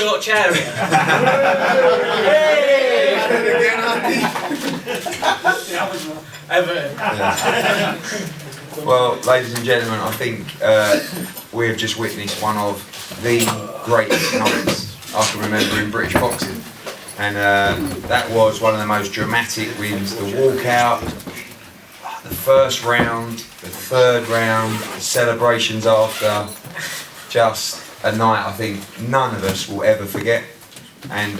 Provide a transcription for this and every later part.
short chair. Well, ladies and gentlemen, I think we have just witnessed one of the greatest nights I can remember in British boxing. And that was one of the most dramatic wins. The walkout, the first round, the third round, the celebrations after. Just a night I think none of us will ever forget. And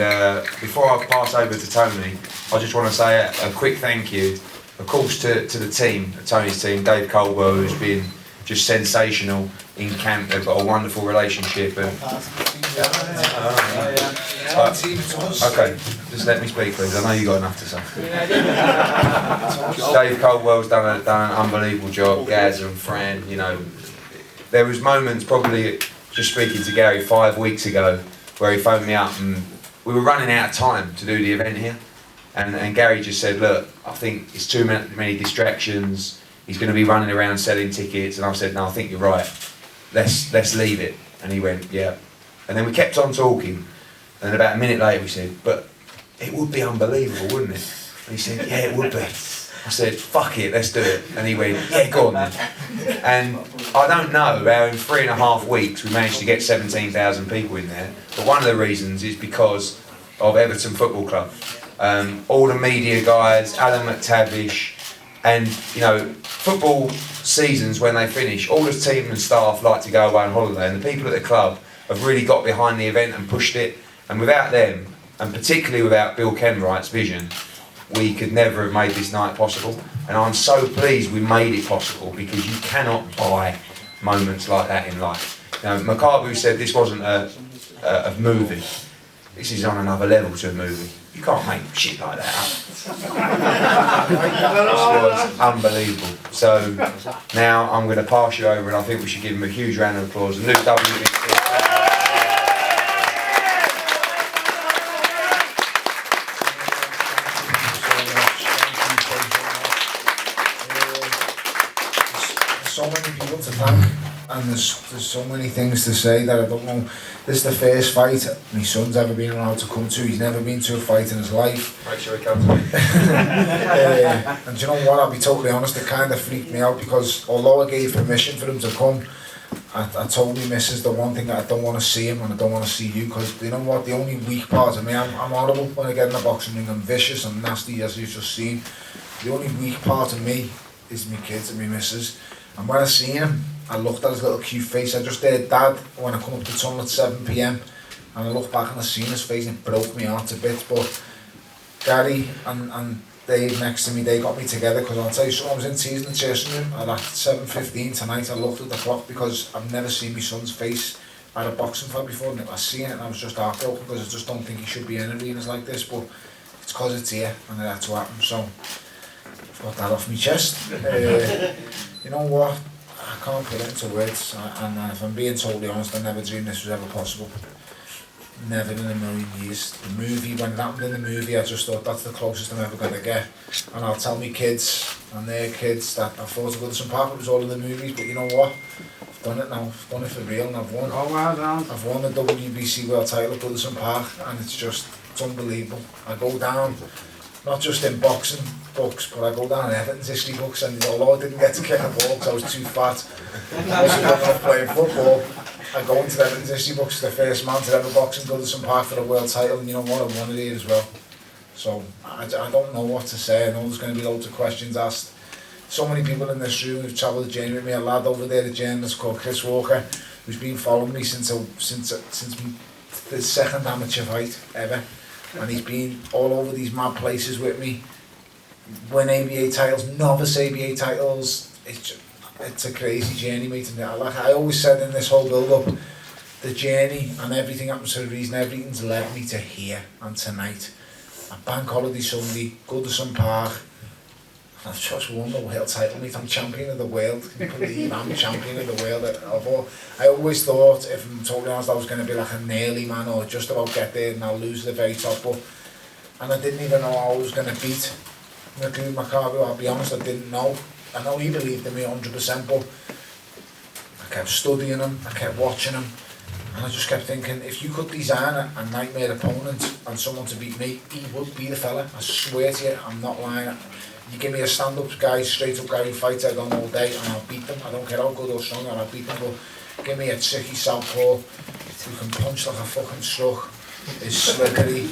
before I pass over to Tony, I just want to say a quick thank you, of course, to the team, Tony's team, Dave Caldwell, who's been just sensational in camp. They've got a wonderful relationship. And, okay, just let me speak, please. I know you've got enough to say. Dave Caldwell's done an unbelievable job. Gaz and Fran, you know, there was moments, probably just speaking to Gary 5 weeks ago, where he phoned me up and we were running out of time to do the event here. And Gary just said, look, I think it's too many distractions. He's going to be running around selling tickets. And I said, no, I think you're right. Let's leave it. And he went, yeah. And then we kept on talking. And then about a minute later we said, but it would be unbelievable, wouldn't it? And he said, yeah, it would be. I said, fuck it, let's do it. And he went, yeah, go on then. And I don't know how in 3.5 weeks we managed to get 17,000 people in there. But one of the reasons is because of Everton Football Club. All the media guys, Alan McTavish, and you know, football seasons when they finish, all the team and staff like to go away on holiday, and the people at the club have really got behind the event and pushed it. And without them, and particularly without Bill Kenwright's vision, we could never have made this night possible. And I'm so pleased we made it possible, because you cannot buy moments like that in life. You know, Makabu said this wasn't a movie. This is on another level to a movie. You can't make shit like that up. This was unbelievable. So now I'm going to pass you over, and I think we should give him a huge round of applause. And Luke W. So many people to thank, and there's so many things to say that I don't know. This is the first fight my son's ever been allowed to come to. He's never been to a fight in his life. Make sure he comes. And do you know what, I'll be totally honest, it kind of freaked me out, because although I gave permission for him to come, I told me missus the one thing that I don't want to see him and I don't want to see you, because you know what, the only weak part of me, I'm horrible when I get in the boxing ring. I'm vicious, I'm nasty, as you've just seen. The only weak part of me is my kids and my missus. And when I seen him, I looked at his little cute face. I just heard Dad when I come up the tunnel at 7 PM, and I looked back and I seen his face and it broke me heart to bits. But Gary and Dave next to me, they got me together, because I'll tell you something, I was in tears in the dressing room at 7:15 tonight. I looked at the clock, because I've never seen my son's face at a boxing fight before, and I seen it and I was just heartbroken, because I just don't think he should be in arenas like this, but it's because it's here and it had to happen. So I've got that off my chest. You know what, I can't put it into words, and if I'm being totally honest, I never dreamed this was ever possible. Never in a million years. The movie, when it happened in the movie, I just thought that's the closest I'm ever going to get. And I'll tell me kids and their kids that I thought of Goodison Park, it was all in the movies, but you know what? I've done it now, I've done it for real, and I've won. Oh wow, Dan. I've won the WBC World title at Goodison Park, and it's unbelievable. I go down, not just in boxing books, but I go down in Everton's history books, and although I didn't get to kick a ball because I was too fat, I wasn't good enough playing football, I go into Everton's history books, the first man to ever box in Goodison Park for a world title, and you know what, I won it here as well. So I don't know what to say. I know there's going to be loads of questions asked. So many people in this room who've travelled the journey with me. A lad over there, a journalist called Chris Walker, who's been following me since the second amateur fight ever. And he's been all over these mad places with me. Win ABA titles, novice ABA titles. It's a crazy journey, mate. And like I always said in this whole build-up, the journey and everything happens for a reason. Everything's led me to here and tonight. A bank holiday Sunday, Goodison Park. I've just won the world title, mate. I'm champion of the world. Can you believe I'm champion of the world? I always thought, if I'm totally honest, I was going to be like a nearly man, or just about get there and I'll lose the very top. And I didn't even know how I was going to beat Makabu. I'll be honest, I didn't know. I know he believed in me 100%, but I kept studying him, I kept watching him, And I just kept thinking, if you could design a nightmare opponent and someone to beat me, he would be the fella. I swear to you, I'm not lying. You give me a stand-up guy, straight-up guy who fights out on all day, and I'll beat them. I don't care how good or strong, I'll beat them. But give me a tricky southpaw who can punch like a fucking truck, is slickery,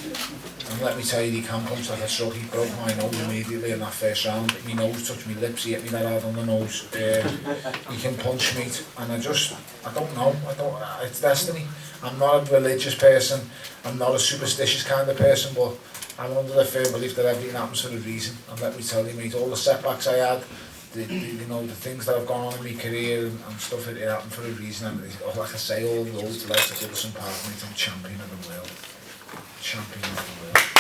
and let me tell you, he can punch like a truck. He broke my nose immediately in that first round. My nose touched my lips, he hit me that hard on the nose. He can punch me, and I don't know, it's destiny. I'm not a religious person, I'm not a superstitious kind of person, but I'm under the firm belief that everything happens for a reason. And let me tell you, mate, all the setbacks I had, the things that have gone on in my career and stuff, it happened for a reason. And like I say, all the roads led to Goodison Park, mate, I'm champion of the world. Champion of the world.